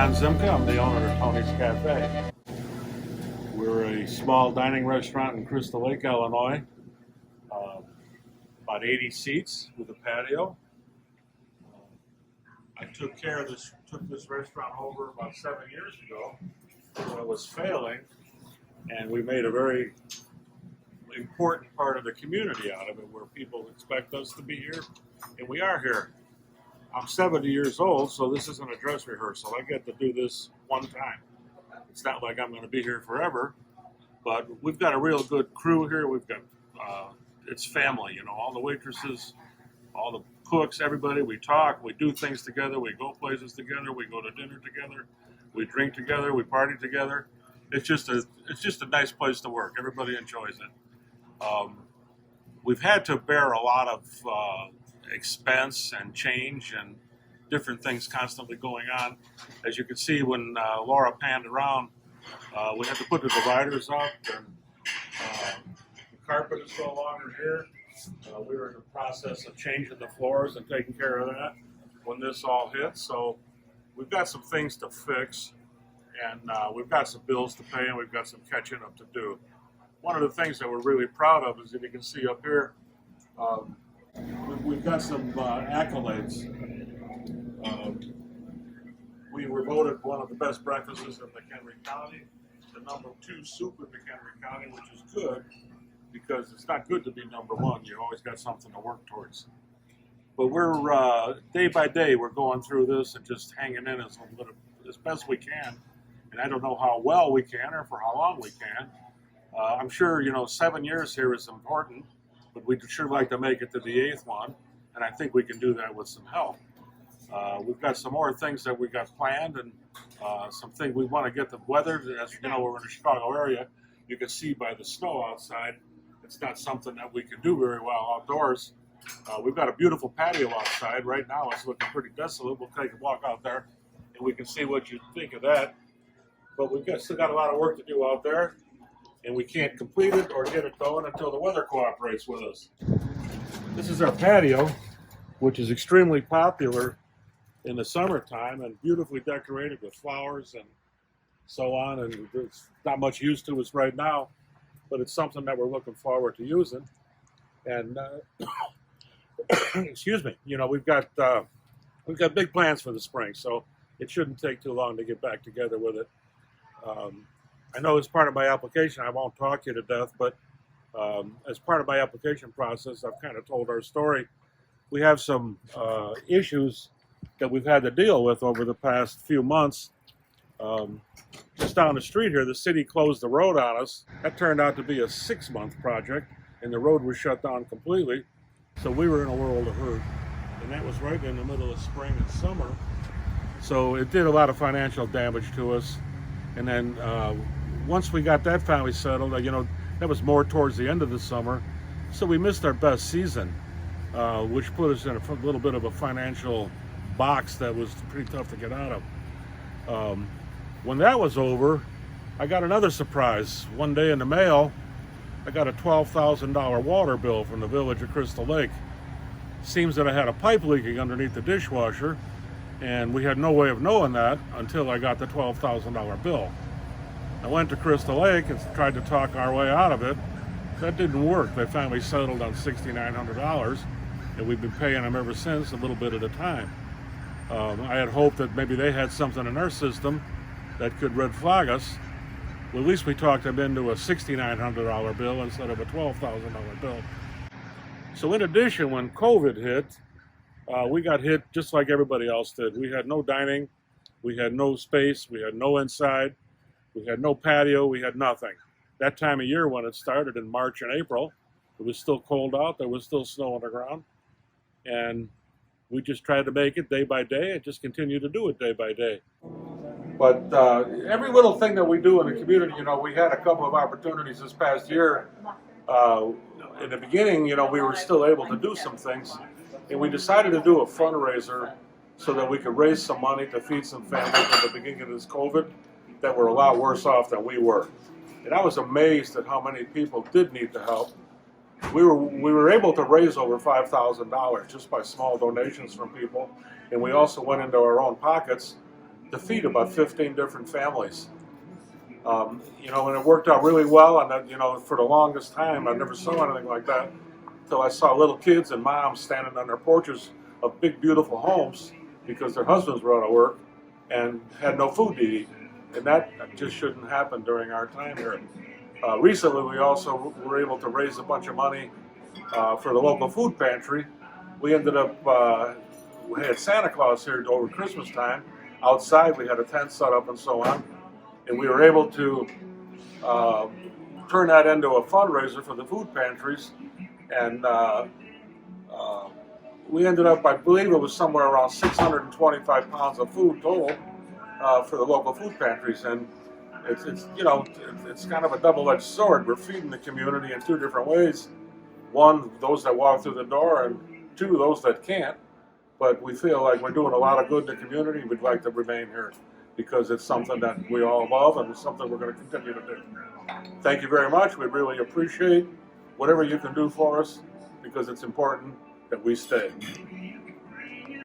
John Zimka. I'm the owner of Tony's Cafe. We're a small dining restaurant in Crystal Lake, Illinois. About 80 seats with a patio. I took this restaurant over about 7 years ago when it was failing, and we made a very important part of the community out of it, where people expect us to be here, and we are here. I'm 70 years old, so this isn't a dress rehearsal. I get to do this one time. It's not like I'm going to be here forever, but we've got a real good crew here. We've got, it's family, you know, all the waitresses, all the cooks, everybody. We talk, we do things together, we go places together, we go to dinner together, we drink together, we party together. It's just a nice place to work. Everybody enjoys it. We've had to bear a lot of expense and change and different things constantly going on. As you can see, when Laura panned around, we had to put the dividers up, and the carpet is no longer here. We were in the process of changing the floors and taking care of that when this all hit. So we've got some things to fix, and we've got some bills to pay, and we've got some catching up to do. One of the things that we're really proud of is that you can see up here, we've got some accolades. We were voted one of the best breakfasts in McHenry County, the #2 soup in McHenry County, which is good, because it's not good to be #1. You always got something to work towards. But we're, day by day, we're going through this and just hanging in as best we can. And I don't know how well we can or for how long we can. I'm sure, 7 years here is important, but we'd sure like to make it to the 8th one, and I think we can do that with some help. We've got some more things that we got planned, and some things we want to get the weather. As you know, we're in the Chicago area. You can see by the snow outside, it's not something that we can do very well outdoors. We've got a beautiful patio outside. Right now it's looking pretty desolate. We'll take a walk out there, and we can see what you think of that. But still got a lot of work to do out there, and we can't complete it or get it going until the weather cooperates with us. This is our patio, which is extremely popular in the summertime and beautifully decorated with flowers and so on. And it's not much use to us right now, but it's something that we're looking forward to using. And excuse me, we've got big plans for the spring, so it shouldn't take too long to get back together with it. I know as part of my application, I won't talk you to death, but as part of my application process, I've kind of told our story. We have some issues that we've had to deal with over the past few months. Just down the street here, the city closed the road on us. That turned out to be a 6-month project, and the road was shut down completely. So we were in a world of hurt, and that was right in the middle of spring and summer. So it did a lot of financial damage to us. And then once we got that finally settled, that was more towards the end of the summer. So we missed our best season, which put us in a little bit of a financial box that was pretty tough to get out of. When that was over, I got another surprise. One day in the mail, I got a $12,000 water bill from the village of Crystal Lake. Seems that I had a pipe leaking underneath the dishwasher, and we had no way of knowing that until I got the $12,000 bill. I went to Crystal Lake and tried to talk our way out of it. That didn't work. They finally settled on $6,900, and we've been paying them ever since, a little bit at a time. I had hoped that maybe they had something in their system that could red flag us. Well, at least we talked them into a $6,900 bill instead of a $12,000 bill. So in addition, when COVID hit, we got hit just like everybody else did. We had no dining, we had no space, we had no inside, we had no patio, we had nothing. That time of year when it started in March and April, it was still cold out, there was still snow on the ground, and we just tried to make it day by day and just continue to do it day by day. But every little thing that we do in the community, we had a couple of opportunities this past year. In the beginning, we were still able to do some things, and we decided to do a fundraiser so that we could raise some money to feed some families at the beginning of this COVID that were a lot worse off than we were. And I was amazed at how many people did need the help. We were able to raise over $5,000 just by small donations from people, and we also went into our own pockets to feed about 15 different families. You know, and it worked out really well. And you know, for the longest time, I never saw anything like that until I saw little kids and moms standing on their porches of big, beautiful homes because their husbands were out of work and had no food to eat. And that just shouldn't happen during our time here. Recently, we also were able to raise a bunch of money for the local food pantry. We ended up, we had Santa Claus here over Christmas time. Outside, we had a tent set up and so on. And we were able to turn that into a fundraiser for the food pantries. And we ended up, I believe it was somewhere around 625 pounds of food total for the local food pantries. And it's you know, it's kind of a double-edged sword. We're feeding the community in two different ways. One, those that walk through the door, and two, those that can't. But we feel like we're doing a lot of good in the community. We'd like to remain here because it's something that we all love and it's something we're going to continue to do. Thank you very much. We really appreciate whatever you can do for us because it's important that we stay.